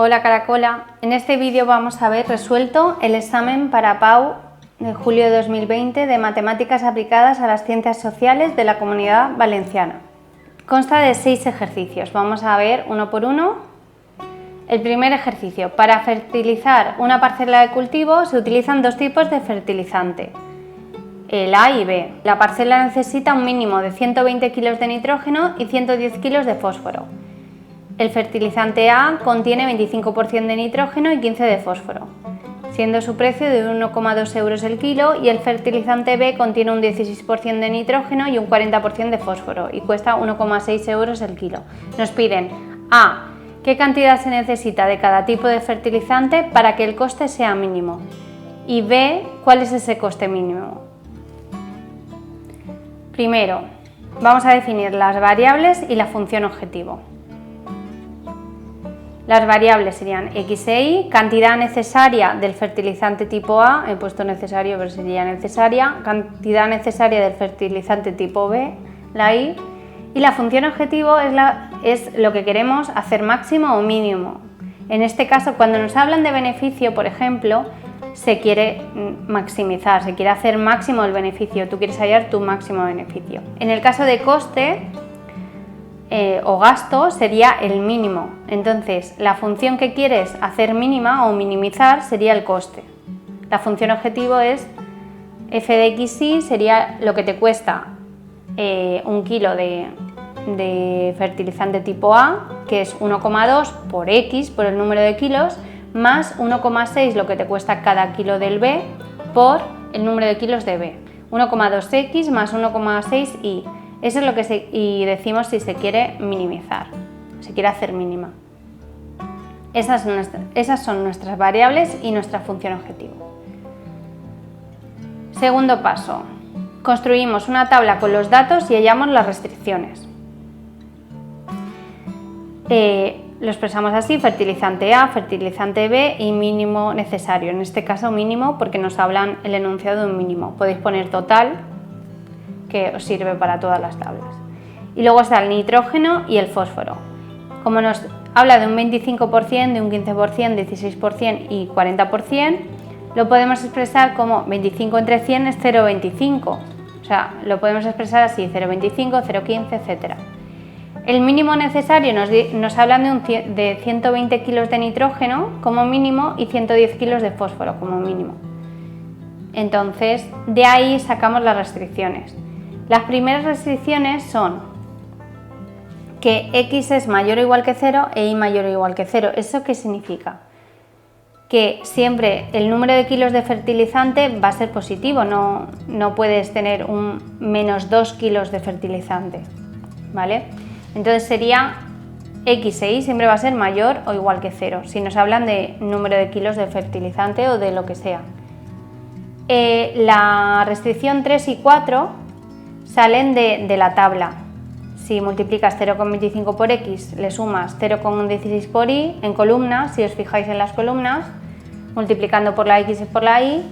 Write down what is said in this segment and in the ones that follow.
Hola Caracola, en este vídeo vamos a ver resuelto el examen para PAU de julio de 2020 de Matemáticas aplicadas a las Ciencias Sociales de la Comunidad Valenciana. Consta de 6 ejercicios, vamos a ver uno por uno. El primer ejercicio, para fertilizar una parcela de cultivo se utilizan dos tipos de fertilizante, el A y B. La parcela necesita un mínimo de 120 kg de nitrógeno y 110 kg de fósforo. El fertilizante A contiene 25% de nitrógeno y 15% de fósforo, siendo su precio de 1,2 euros el kilo, y el fertilizante B contiene un 16% de nitrógeno y un 40% de fósforo y cuesta 1,6 euros el kilo. Nos piden A, qué cantidad se necesita de cada tipo de fertilizante para que el coste sea mínimo, y B, cuál es ese coste mínimo. Primero, vamos a definir las variables y la función objetivo. Las variables serían X e Y, cantidad necesaria del fertilizante tipo A, he puesto necesario pero sería necesaria, cantidad necesaria del fertilizante tipo B, la Y, y la función objetivo es lo que queremos hacer máximo o mínimo. En este caso, cuando nos hablan de beneficio, por ejemplo, se quiere maximizar, se quiere hacer máximo el beneficio, tú quieres hallar tu máximo beneficio. En el caso de coste, o gasto sería el mínimo, entonces la función que quieres hacer mínima o minimizar sería el coste. La función objetivo es f de x y, sería lo que te cuesta un kilo de fertilizante tipo A, que es 1,2 por x, por el número de kilos, más 1,6 lo que te cuesta cada kilo del B por el número de kilos de B, 1,2x más 1,6 y. Eso es lo que y decimos si se quiere minimizar, se quiere hacer mínima. Esas son nuestras variables y nuestra función objetivo. Segundo paso, construimos una tabla con los datos y hallamos las restricciones. Lo expresamos así: fertilizante A, fertilizante B y mínimo necesario. En este caso mínimo porque nos hablan el enunciado de un mínimo. Podéis poner total, que os sirve para todas las tablas. Y luego está el nitrógeno y el fósforo. Como nos habla de un 25%, de un 15%, 16% y 40%, lo podemos expresar como 25 entre 100 es 0,25. O sea, lo podemos expresar así: 0,25, 0,15, etc. El mínimo necesario nos hablan de 120 kilos de nitrógeno como mínimo y 110 kilos de fósforo como mínimo. Entonces, de ahí sacamos las restricciones. Las primeras restricciones son que x es mayor o igual que 0 e y mayor o igual que 0. ¿Eso qué significa? Que siempre el número de kilos de fertilizante va a ser positivo, no puedes tener un menos 2 kilos de fertilizante, ¿vale? Entonces sería x e y siempre va a ser mayor o igual que 0, si nos hablan de número de kilos de fertilizante o de lo que sea. La restricción 3 y 4 salen de la tabla. Si multiplicas 0,25 por x, le sumas 0,16 por y en columnas, si os fijáis en las columnas, multiplicando por la x y por la y,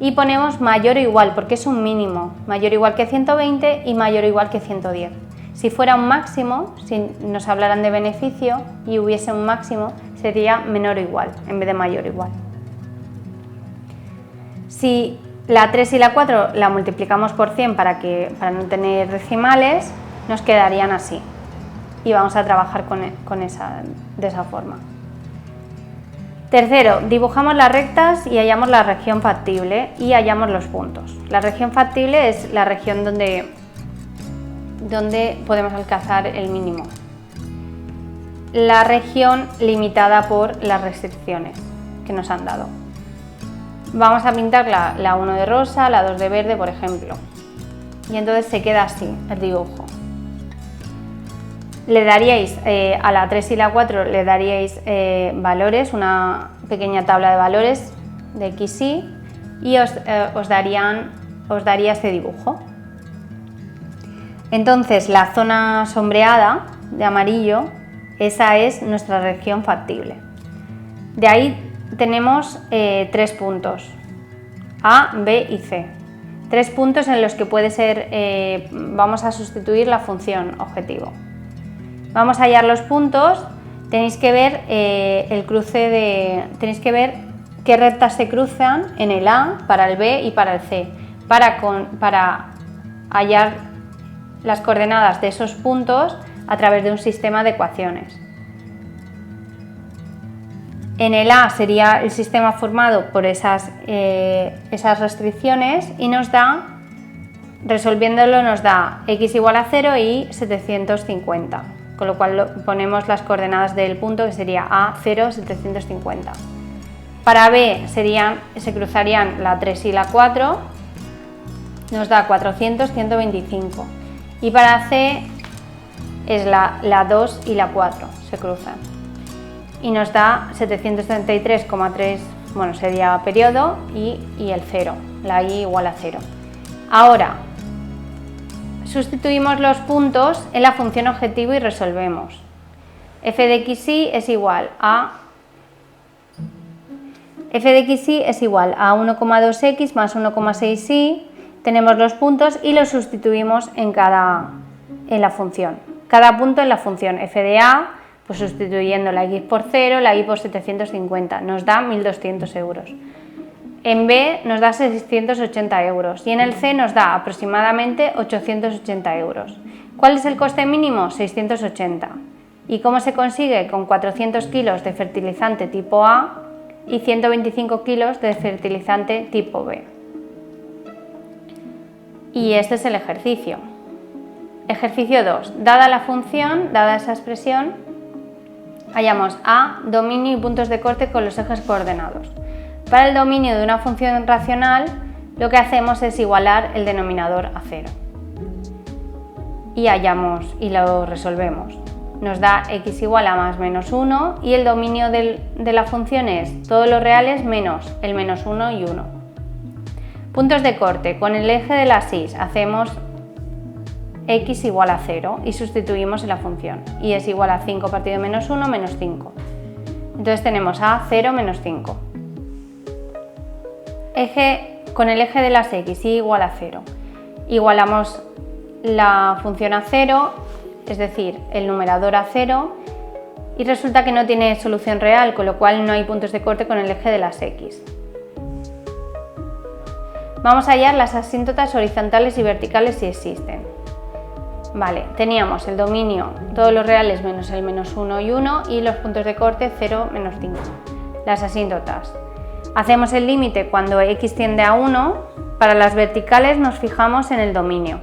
y ponemos mayor o igual, porque es un mínimo, mayor o igual que 120 y mayor o igual que 110. Si fuera un máximo, si nos hablaran de beneficio y hubiese un máximo, sería menor o igual, en vez de mayor o igual. Si la 3 y la 4 la multiplicamos por 100 para no tener decimales, nos quedarían así. Y vamos a trabajar de esa forma. Tercero, dibujamos las rectas y hallamos la región factible y hallamos los puntos. La región factible es la región donde podemos alcanzar el mínimo. La región limitada por las restricciones que nos han dado. Vamos a pintar la 1 de rosa, la 2 de verde, por ejemplo. Y entonces se queda así el dibujo. Le daríais a la 3 y la 4 le daríais valores, una pequeña tabla de valores de x y os daría este dibujo. Entonces la zona sombreada de amarillo, esa es nuestra región factible. De ahí tenemos 3 puntos, A, B y C. 3 puntos en los que puede ser, vamos a sustituir la función objetivo. Vamos a hallar los puntos tenéis que ver tenéis que ver qué rectas se cruzan en el A, para el B y para el C, para hallar las coordenadas de esos puntos a través de un sistema de ecuaciones. En el A sería el sistema formado por esas restricciones y resolviéndolo nos da x igual a 0 y 750, con lo cual ponemos las coordenadas del punto, que sería A, 0, 750. Para B se cruzarían la 3 y la 4, nos da 400, 125. Y para C es la 2 y la 4, se cruzan. Y nos da 733,3, bueno, sería periodo, y el 0, la y igual a 0. Ahora, sustituimos los puntos en la función objetivo y resolvemos. f de xy es igual a 1,2x más 1,6y, tenemos los puntos y los sustituimos en la función. Cada punto en la función f de a, pues sustituyendo la x por 0, la y por 750, nos da 1.200 euros. En B nos da 680 euros y en el C nos da aproximadamente 880 euros. ¿Cuál es el coste mínimo? 680. ¿Y cómo se consigue? Con 400 kilos de fertilizante tipo A y 125 kilos de fertilizante tipo B. Y este es el ejercicio. Ejercicio 2. Dada la función, dada esa expresión, hallamos A, dominio y puntos de corte con los ejes coordenados. Para el dominio de una función racional, lo que hacemos es igualar el denominador a 0. Y lo resolvemos. Nos da x igual a más menos 1 y el dominio de la función es todos los reales menos el menos 1 y 1. Puntos de corte. Con el eje de las y hacemos x igual a 0 y sustituimos en la función. Y es igual a 5 partido de menos 1 menos 5. Entonces tenemos a 0 menos 5. Con el eje de las x y igual a 0. Igualamos la función a 0, es decir, el numerador a 0, y resulta que no tiene solución real, con lo cual no hay puntos de corte con el eje de las x. Vamos a hallar las asíntotas horizontales y verticales si existen. Vale, teníamos el dominio, todos los reales menos el menos 1 y 1, y los puntos de corte 0, menos 5. Las asíntotas. Hacemos el límite cuando x tiende a 1, para las verticales nos fijamos en el dominio.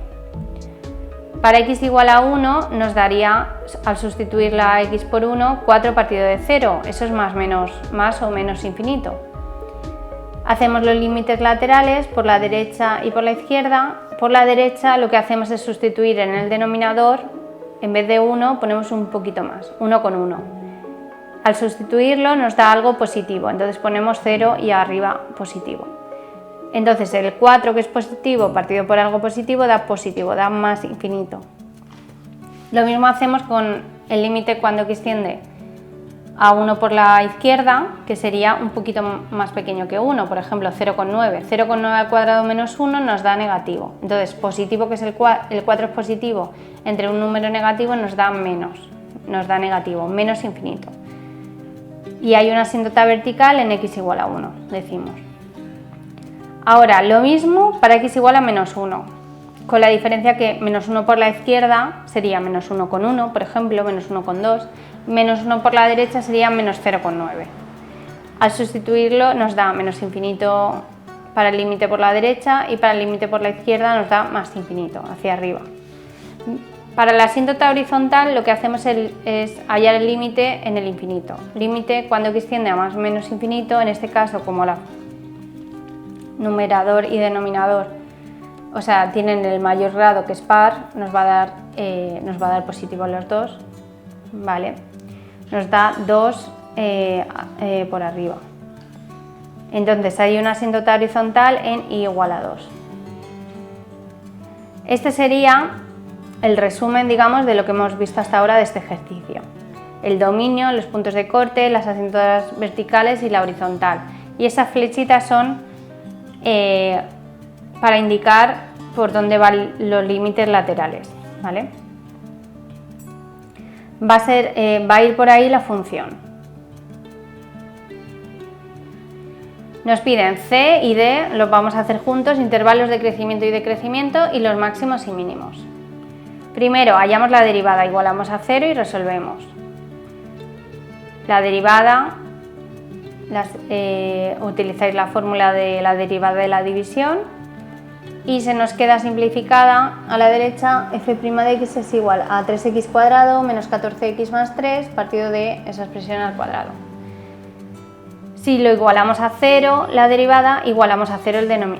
Para x igual a 1 nos daría, al sustituir la x por 1, 4 partido de 0, eso es más o menos infinito. Hacemos los límites laterales por la derecha y por la izquierda. Por la derecha lo que hacemos es sustituir en el denominador, en vez de 1 ponemos un poquito más, 1 con 1. Al sustituirlo nos da algo positivo, entonces ponemos 0 y arriba positivo. Entonces el 4, que es positivo, partido por algo positivo, da más infinito. Lo mismo hacemos con el límite cuando x tiende a 1 por la izquierda, que sería un poquito más pequeño que 1, por ejemplo 0,9. 0,9 al cuadrado menos 1 nos da negativo. Entonces positivo, que es el 4 es positivo, entre un número negativo nos da negativo, menos infinito. Y hay una asíntota vertical en x igual a 1, decimos. Ahora, lo mismo para x igual a menos 1, con la diferencia que menos 1 por la izquierda sería menos 1 con 1, por ejemplo, menos 1 con 2, menos 1 por la derecha sería menos 0,9. Al sustituirlo nos da menos infinito para el límite por la derecha y para el límite por la izquierda nos da más infinito, hacia arriba. Para la asíntota horizontal lo que hacemos es hallar el límite en el infinito. Límite cuando x tiende a más o menos infinito, en este caso como la numerador y denominador, o sea, tienen el mayor grado, que es par, nos va a dar positivo los dos, ¿vale? Nos da 2 por arriba. Entonces hay una asíntota horizontal en y igual a 2. Este sería el resumen, digamos, de lo que hemos visto hasta ahora de este ejercicio. El dominio, los puntos de corte, las asíntotas verticales y la horizontal. Y esas flechitas son para indicar por dónde van los límites laterales, ¿vale? va a ir por ahí la función. Nos piden C y D, los vamos a hacer juntos, intervalos de crecimiento y decrecimiento y los máximos y mínimos. Primero, hallamos la derivada, igualamos a 0 y resolvemos. La derivada, utilizáis la fórmula de la derivada de la división y se nos queda simplificada a la derecha f' de x es igual a 3x cuadrado menos 14x más 3 partido de esa expresión al cuadrado. Si lo igualamos a 0, la derivada, igualamos a 0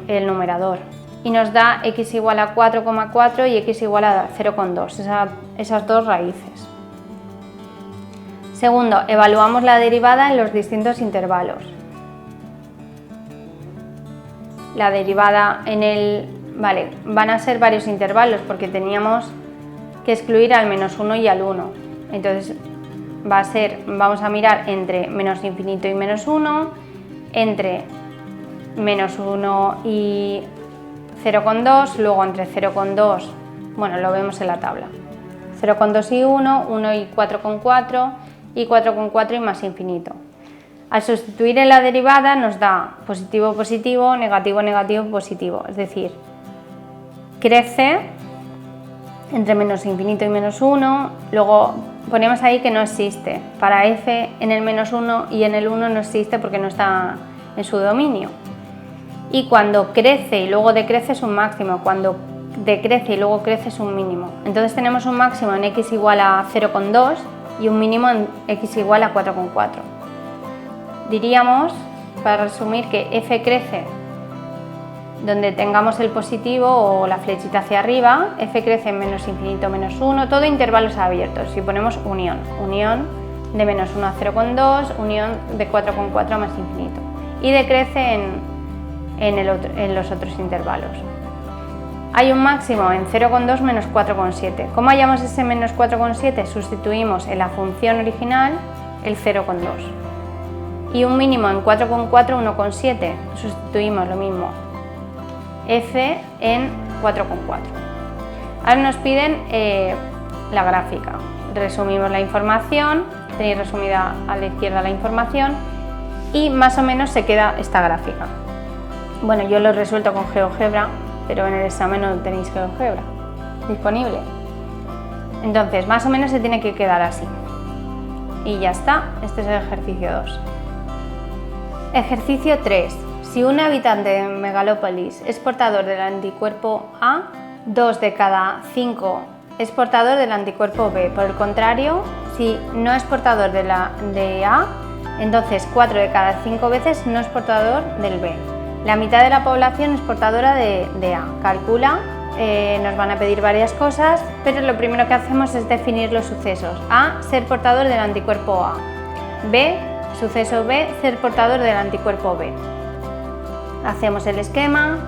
el numerador y nos da x igual a 4,4 y x igual a 0,2, esas dos raíces. Segundo, evaluamos la derivada en los distintos intervalos. La derivada van a ser varios intervalos porque teníamos que excluir al menos 1 y al 1. Entonces vamos a mirar entre menos infinito y menos 1, entre menos 1 y 0,2, luego entre 0,2, bueno, lo vemos en la tabla, 0,2 y 1, 1 y 4,4 y 4,4 y más infinito. Al sustituir en la derivada nos da positivo, positivo, negativo, negativo, positivo, es decir, crece entre menos infinito y menos 1, luego ponemos ahí que no existe, para f en el menos 1 y en el 1 no existe porque no está en su dominio. Y cuando crece y luego decrece es un máximo, cuando decrece y luego crece es un mínimo. Entonces tenemos un máximo en x igual a 0,2 y un mínimo en x igual a 4,4. Diríamos, para resumir, que f crece donde tengamos el positivo o la flechita hacia arriba, f crece en menos infinito menos 1, todo intervalos abiertos. Si ponemos unión de menos 1 a 0,2, unión de 4,4 a más infinito. Y decrece en los otros intervalos. Hay un máximo en 0,2 menos 4,7. ¿Cómo hallamos ese menos 4,7? Sustituimos en la función original el 0,2. Y un mínimo en 4,4, 1,7. Sustituimos lo mismo. F en 4,4. Ahora nos piden la gráfica. Resumimos la información, tenéis resumida a la izquierda la información y más o menos se queda esta gráfica. Bueno, yo lo he resuelto con GeoGebra, pero en el examen no tenéis GeoGebra disponible. Entonces, más o menos se tiene que quedar así. Y ya está, este es el ejercicio 2. Ejercicio 3. Si un habitante de Megalópolis es portador del anticuerpo A, 2 de cada 5 es portador del anticuerpo B. Por el contrario, si no es portador de A, entonces 4 de cada 5 veces no es portador del B. La mitad de la población es portadora de A. Calcula, nos van a pedir varias cosas, pero lo primero que hacemos es definir los sucesos. A, ser portador del anticuerpo A. B, suceso B, ser portador del anticuerpo B. Hacemos el esquema,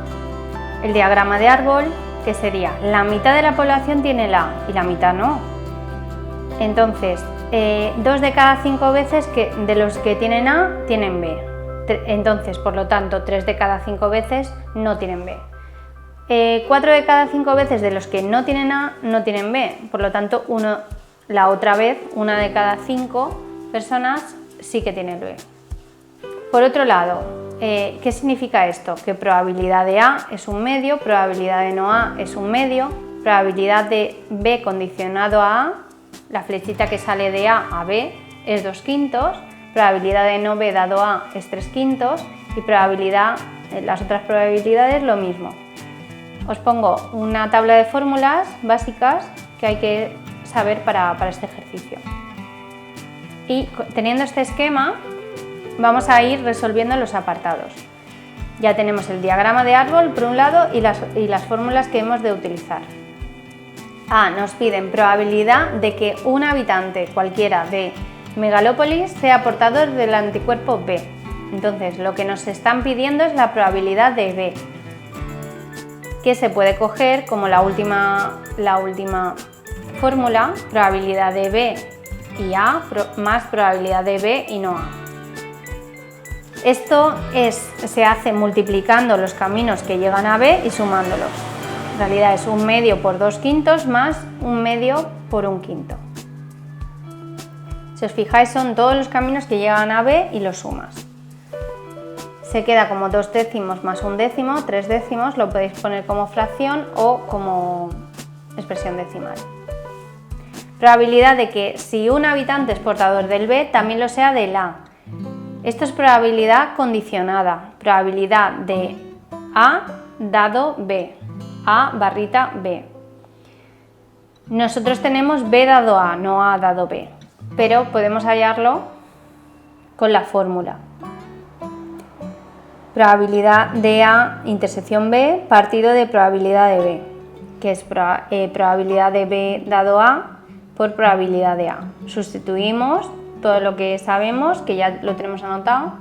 el diagrama de árbol, que sería la mitad de la población tiene el A y la mitad no. Entonces, 2 de cada 5 veces de los que tienen A tienen B. Entonces, por lo tanto, 3 de cada 5 veces no tienen B. 4 de cada 5 veces de los que no tienen A no tienen B. Por lo tanto, la otra vez, 1 de cada 5 personas sí que tienen B. Por otro lado, ¿qué significa esto? Que probabilidad de A es un medio, probabilidad de no A es un medio, probabilidad de B condicionado a A, la flechita que sale de A a B es 2/5, probabilidad de no B dado A es 3/5 y probabilidad, las otras probabilidades lo mismo. Os pongo una tabla de fórmulas básicas que hay que saber para este ejercicio. Y teniendo este esquema, vamos a ir resolviendo los apartados. Ya tenemos el diagrama de árbol por un lado y las fórmulas que hemos de utilizar. A, nos piden probabilidad de que un habitante cualquiera de Megalópolis sea portador del anticuerpo B. Entonces, lo que nos están pidiendo es la probabilidad de B, que se puede coger como la última fórmula, probabilidad de B y A más probabilidad de B y no A. Esto se hace multiplicando los caminos que llegan a B y sumándolos. En realidad es un medio por 2/5 más un medio por 1/5. Si os fijáis, son todos los caminos que llegan a B y los sumas. Se queda como 2 décimos más 1 décimo, 3 décimos, lo podéis poner como fracción o como expresión decimal. Probabilidad de que si un habitante es portador del B, también lo sea del A. Esto es probabilidad condicionada, probabilidad de A dado B, A barrita B. Nosotros tenemos B dado A, no A dado B, pero podemos hallarlo con la fórmula. Probabilidad de A intersección B partido de probabilidad de B, que es probabilidad de B dado A por probabilidad de A. Sustituimos todo lo que sabemos, que ya lo tenemos anotado,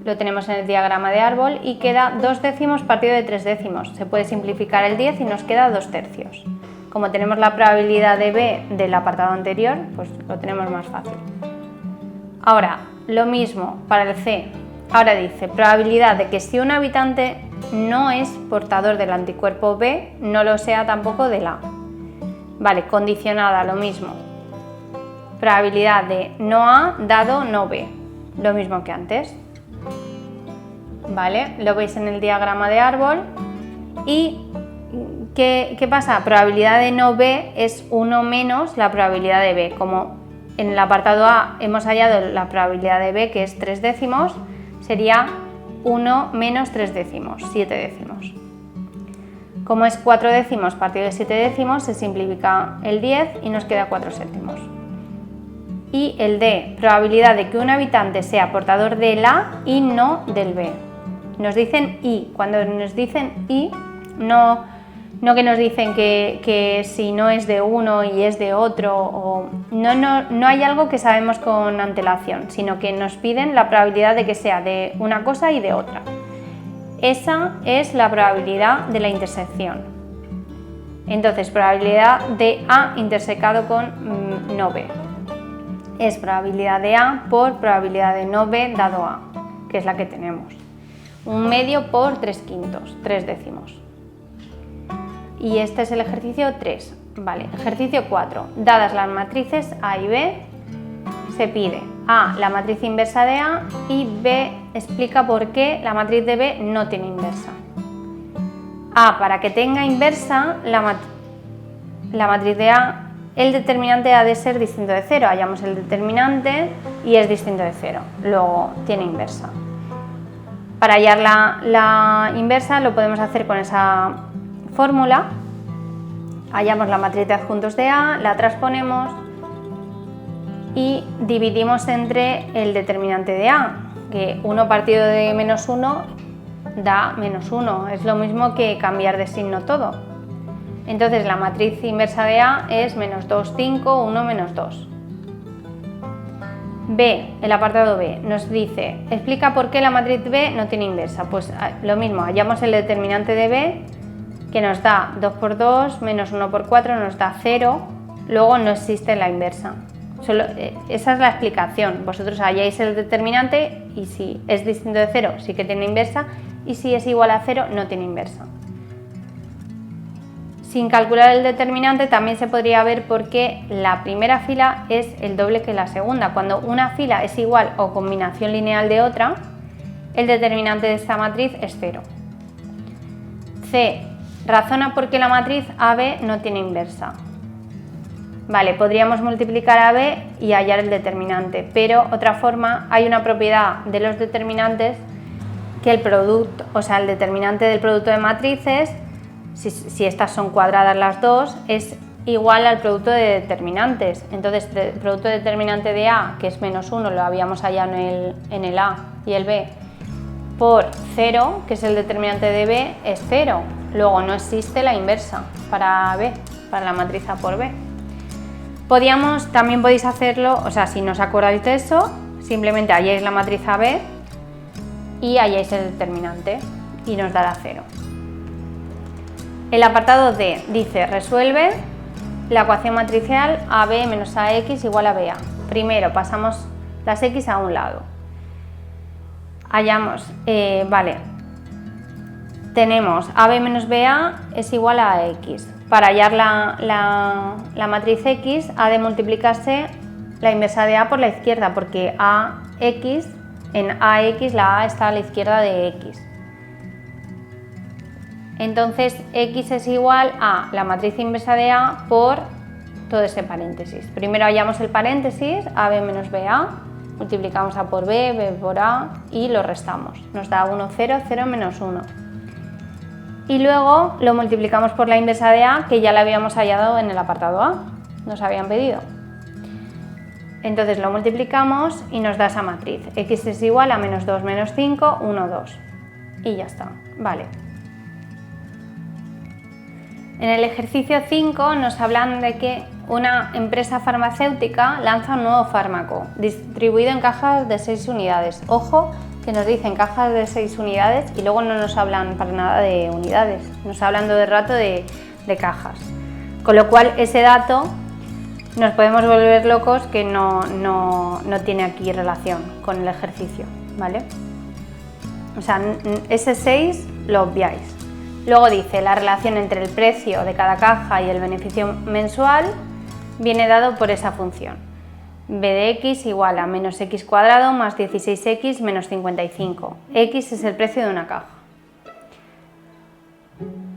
lo tenemos en el diagrama de árbol y queda 2 décimos partido de 3 décimos. Se puede simplificar el 10 y nos queda 2 tercios. Como tenemos la probabilidad de B del apartado anterior, pues lo tenemos más fácil. Ahora, lo mismo para el C. Ahora dice, probabilidad de que si un habitante no es portador del anticuerpo B, no lo sea tampoco del A. Vale, condicionada, lo mismo. Probabilidad de no A dado no B, lo mismo que antes. Vale, lo veis en el diagrama de árbol. ¿Y qué pasa? Probabilidad de no B es 1 menos la probabilidad de B. Como en el apartado A hemos hallado la probabilidad de B, que es 3 décimos, sería 1 menos 3 décimos, 7 décimos. Como es 4 décimos partido de 7 décimos, se simplifica el 10 y nos queda 4 séptimos. Y el D, probabilidad de que un habitante sea portador del A y no del B. Nos dicen I. Cuando nos dicen I, no que nos dicen que si no es de uno y es de otro, no hay algo que sabemos con antelación, sino que nos piden la probabilidad de que sea de una cosa y de otra. Esa es la probabilidad de la intersección. Entonces, probabilidad de A intersecado con no B. Es probabilidad de A por probabilidad de no B dado A, que es la que tenemos. 1/2 por 3/5, 3 décimos. Y este es el ejercicio 3. Vale, ejercicio 4. Dadas las matrices A y B, se pide A, la matriz inversa de A, y B explica por qué la matriz de B no tiene inversa. A, para que tenga inversa la matriz de A, el determinante ha de ser distinto de 0. Hallamos el determinante y es distinto de 0. Luego tiene inversa. Para hallar la inversa lo podemos hacer con esa fórmula. Hallamos la matriz de adjuntos de A, la transponemos y dividimos entre el determinante de A, que 1 partido de menos 1 da menos 1. Es lo mismo que cambiar de signo todo. Entonces la matriz inversa de A es menos 2, 5, 1, menos 2. B, el apartado B, nos dice, explica por qué la matriz B no tiene inversa. Pues lo mismo, hallamos el determinante de B, que nos da 2 por 2 menos 1 por 4, nos da 0, luego no existe la inversa. Esa es la explicación. Vosotros halláis el determinante y si es distinto de 0 sí que tiene inversa y si es igual a 0 no tiene inversa. Sin calcular el determinante también se podría ver por qué la primera fila es el doble que la segunda. Cuando una fila es igual o combinación lineal de otra, el determinante de esta matriz es 0. C. Razona por qué la matriz AB no tiene inversa. Vale, podríamos multiplicar a B y hallar el determinante, pero otra forma, hay una propiedad de los determinantes que el producto, o sea, el determinante del producto de matrices, si estas son cuadradas las dos, es igual al producto de determinantes. Entonces, el producto determinante de A, que es menos 1, lo habíamos hallado en el A y el B, por 0, que es el determinante de B, es 0. Luego no existe la inversa para B, para la matriz A por B. También podéis hacerlo, o sea, si no os acordáis de eso, simplemente halláis la matriz AB y halláis el determinante y nos dará 0. El apartado D dice, resuelve la ecuación matricial AB menos AX igual a BA. Primero pasamos las X a un lado. Hallamos, tenemos AB menos BA es igual a AX. Para hallar la matriz X ha de multiplicarse la inversa de A por la izquierda, porque AX, en AX la A está a la izquierda de X. Entonces X es igual a la matriz inversa de A por todo ese paréntesis. Primero hallamos el paréntesis, AB menos BA, multiplicamos A por B, B por A y lo restamos. Nos da 1, 0, 0 menos 1. Y luego lo multiplicamos por la inversa de A, que ya la habíamos hallado en el apartado A, nos habían pedido. Entonces lo multiplicamos y nos da esa matriz. X es igual a menos 2 menos 5, 1, 2. Y ya está. Vale. En el ejercicio 5 nos hablan de que una empresa farmacéutica lanza un nuevo fármaco distribuido en cajas de 6 unidades. Ojo, que nos dicen cajas de 6 unidades y luego no nos hablan para nada de unidades, nos hablan todo el rato de cajas. Con lo cual ese dato nos podemos volver locos que no tiene aquí relación con el ejercicio, ¿vale? O sea, ese 6 lo obviáis. Luego dice, la relación entre el precio de cada caja y el beneficio mensual viene dado por esa función. B de x igual a menos x cuadrado más 16x menos 55. X es el precio de una caja.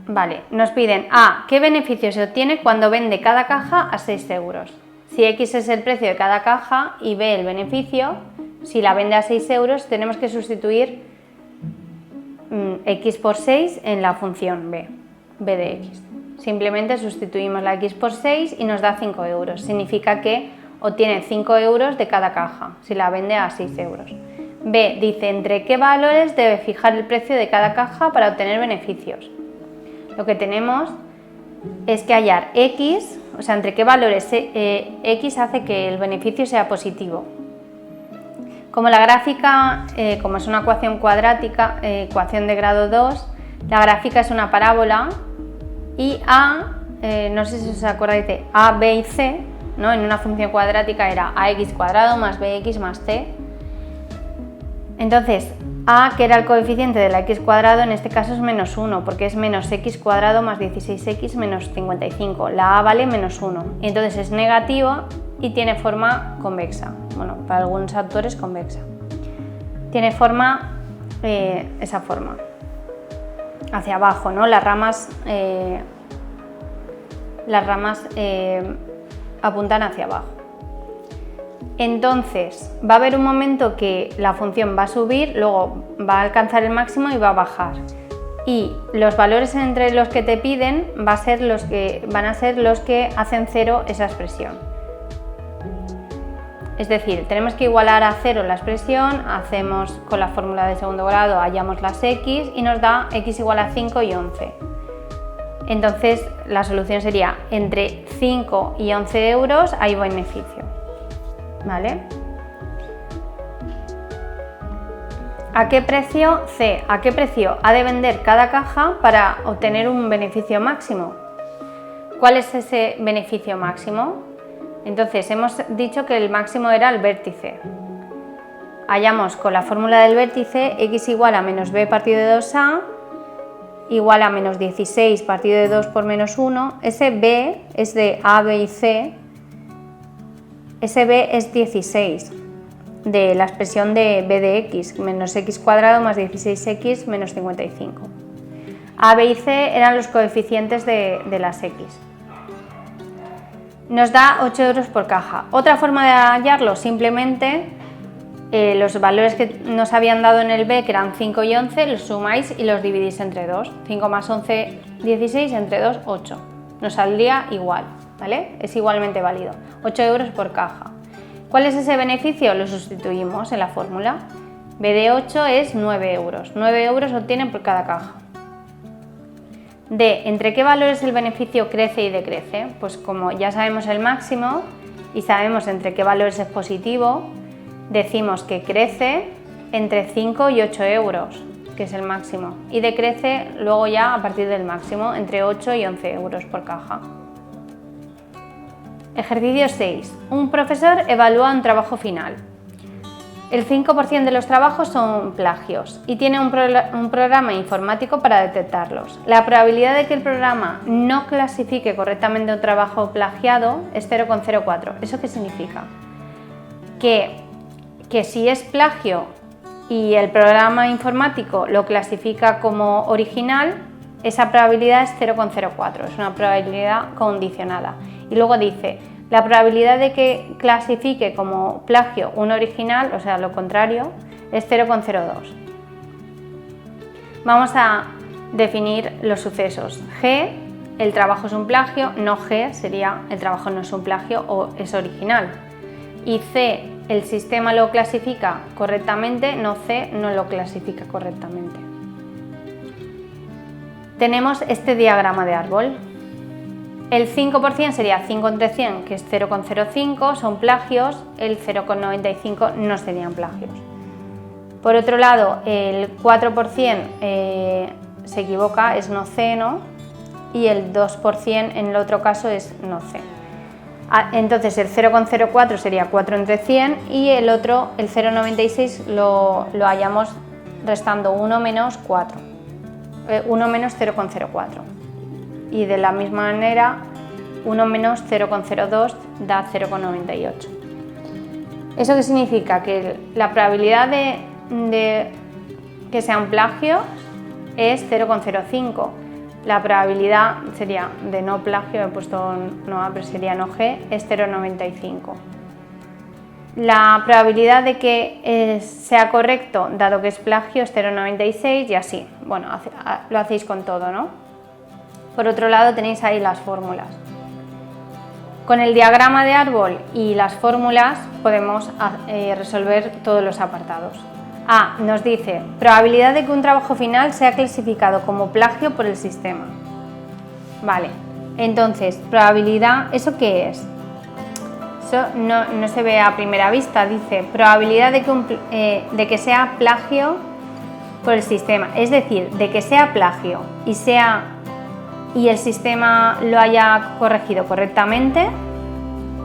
Vale, nos piden A, ¿qué beneficio se obtiene cuando vende cada caja a 6 euros? Si X es el precio de cada caja y B el beneficio, si la vende a 6 euros tenemos que sustituir X por 6 en la función B de X. Simplemente sustituimos la X por 6 y nos da 5 euros. Significa que obtiene 5 euros de cada caja, si la vende a 6 euros. B dice, ¿entre qué valores debe fijar el precio de cada caja para obtener beneficios? Lo que tenemos es que hallar X, o sea, entre qué valores X hace que el beneficio sea positivo. Como la gráfica, como es una ecuación cuadrática, ecuación de grado 2, la gráfica es una parábola y A, no sé si os acordáis de A, B y C, ¿no? En una función cuadrática era ax cuadrado más bx más c. Entonces, A, que era el coeficiente de la x cuadrado, en este caso es menos 1, porque es menos x cuadrado más 16x menos 55. La A vale menos 1, y entonces es negativa y tiene forma convexa. Bueno, para algunos autores convexa. Tiene forma, esa forma, hacia abajo, ¿no? Las ramas apuntan hacia abajo. Entonces, va a haber un momento que la función va a subir, luego va a alcanzar el máximo y va a bajar. Y los valores entre los que te piden van a ser los que hacen cero esa expresión. Es decir, tenemos que igualar a cero la expresión, hacemos con la fórmula de segundo grado, hallamos las x y nos da x igual a 5 y 11. Entonces, la solución sería entre 5 y 11 euros hay beneficio. ¿Vale? ¿A qué precio C? ¿A qué precio ha de vender cada caja para obtener un beneficio máximo? ¿Cuál es ese beneficio máximo? Entonces, hemos dicho que el máximo era el vértice. Hallamos con la fórmula del vértice x igual a menos b partido de 2a igual a menos 16 partido de 2 por menos 1. Ese b es de a, b y c. Ese b es 16 de la expresión de b de x, menos x cuadrado más 16x menos 55. A, b y c eran los coeficientes de las x. Nos da 8 euros por caja. Otra forma de hallarlo, simplemente los valores que nos habían dado en el B, que eran 5 y 11, los sumáis y los dividís entre 2. 5 más 11, 16, entre 2, 8. Nos saldría igual, ¿vale? Es igualmente válido. 8 euros por caja. ¿Cuál es ese beneficio? Lo sustituimos en la fórmula. B de 8 es 9 euros. 9 euros obtienen por cada caja. D, ¿entre qué valores el beneficio crece y decrece? Pues como ya sabemos el máximo y sabemos entre qué valores es positivo, decimos que crece entre 5 y 8 euros, que es el máximo, y decrece luego ya a partir del máximo, entre 8 y 11 euros por caja. Ejercicio 6. Un profesor evalúa un trabajo final. El 5% de los trabajos son plagios y tiene un programa informático para detectarlos. La probabilidad de que el programa no clasifique correctamente un trabajo plagiado es 0,04. ¿Eso qué significa? que si es plagio y el programa informático lo clasifica como original, esa probabilidad es 0,04, es una probabilidad condicionada. Y luego dice, la probabilidad de que clasifique como plagio un original, o sea, lo contrario, es 0,02. Vamos a definir los sucesos. G, el trabajo es un plagio, no G sería el trabajo no es un plagio o es original. Y C, el sistema lo clasifica correctamente, no C no lo clasifica correctamente. Tenemos este diagrama de árbol. El 5% sería 5 entre 100, que es 0,05, son plagios, el 0,95 no serían plagios. Por otro lado, el 4% se equivoca, es no C, ¿no? Y el 2% en el otro caso es no C. Entonces el 0,04 sería 4 entre 100 y el otro, el 0,96, lo hallamos restando 1 menos 4, 1 menos 0,04. Y de la misma manera 1 menos 0,02 da 0,98. ¿Eso qué significa? Que la probabilidad de que sea un plagio es 0,05. La probabilidad sería de no plagio, he puesto no A, pero sería no G, es 0,95. La probabilidad de que sea correcto, dado que es plagio, es 0,96 y así. Bueno, lo hacéis con todo, ¿no? Por otro lado tenéis ahí las fórmulas. Con el diagrama de árbol y las fórmulas podemos resolver todos los apartados. A nos dice probabilidad de que un trabajo final sea clasificado como plagio por el sistema. Vale, entonces, probabilidad, ¿eso qué es? Eso no se ve a primera vista, dice probabilidad de que sea plagio por el sistema, es decir, de que sea plagio y el sistema lo haya corregido correctamente,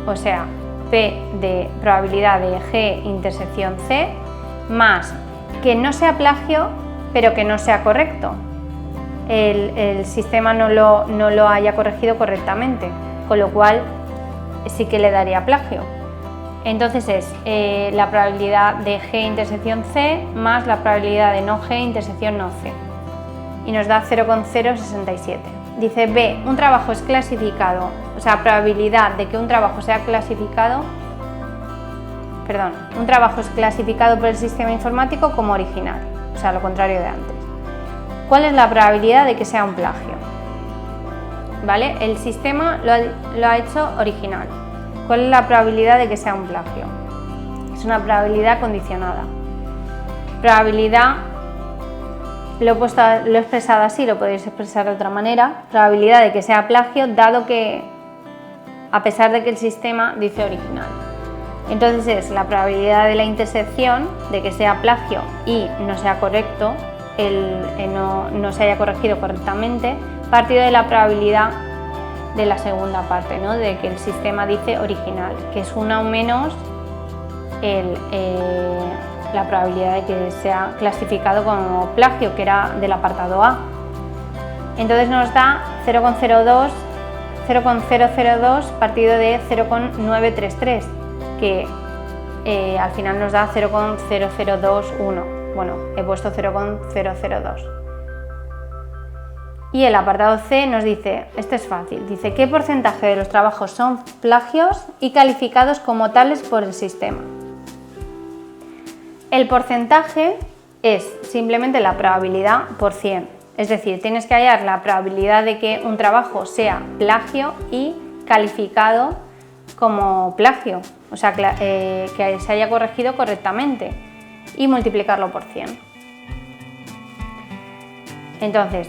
o sea, P de probabilidad de G intersección C, más que no sea plagio, pero que no sea correcto. El sistema no lo haya corregido correctamente, con lo cual sí que le daría plagio. Entonces es la probabilidad de G intersección C más la probabilidad de no G intersección no C. Y nos da 0,067. Dice B, un trabajo es clasificado, o sea, probabilidad de que un trabajo sea clasificado, un trabajo es clasificado por el sistema informático como original, o sea, lo contrario de antes. ¿Cuál es la probabilidad de que sea un plagio? ¿Vale? El sistema lo ha hecho original. ¿Cuál es la probabilidad de que sea un plagio? Es una probabilidad condicionada. Probabilidad, lo he expresado así, lo podéis expresar de otra manera. Probabilidad de que sea plagio, dado que, a pesar de que el sistema dice original. Entonces es la probabilidad de la intersección de que sea plagio y no sea correcto, no se haya corregido correctamente, partido de la probabilidad de la segunda parte, ¿no? De que el sistema dice original, que es 1 menos la probabilidad de que sea clasificado como plagio, que era del apartado A. Entonces nos da 0,002 partido de 0,933, que al final nos da 0,0021. Bueno, he puesto 0,002. Y el apartado C nos dice, esto es fácil, dice ¿qué porcentaje de los trabajos son plagios y calificados como tales por el sistema? El porcentaje es simplemente la probabilidad por 100, es decir, tienes que hallar la probabilidad de que un trabajo sea plagio y calificado como plagio, o sea, que se haya corregido correctamente, y multiplicarlo por 100. Entonces,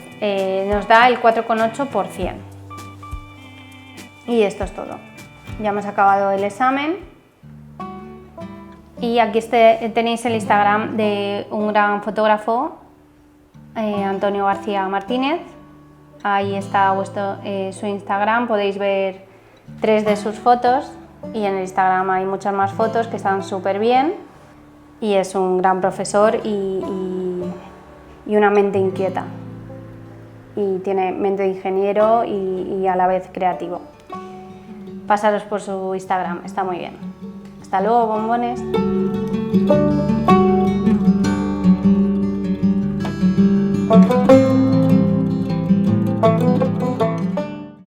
nos da el 4,8%. Y esto es todo. Ya hemos acabado el examen. Y aquí tenéis el Instagram de un gran fotógrafo, Antonio García Martínez. Ahí está su Instagram, podéis ver 3 de sus fotos. Y en el Instagram hay muchas más fotos que están súper bien. Y es un gran profesor y una mente inquieta. Y tiene mente de ingeniero y a la vez creativo. Pasaros por su Instagram, está muy bien. Hasta Hasta luego, bombones.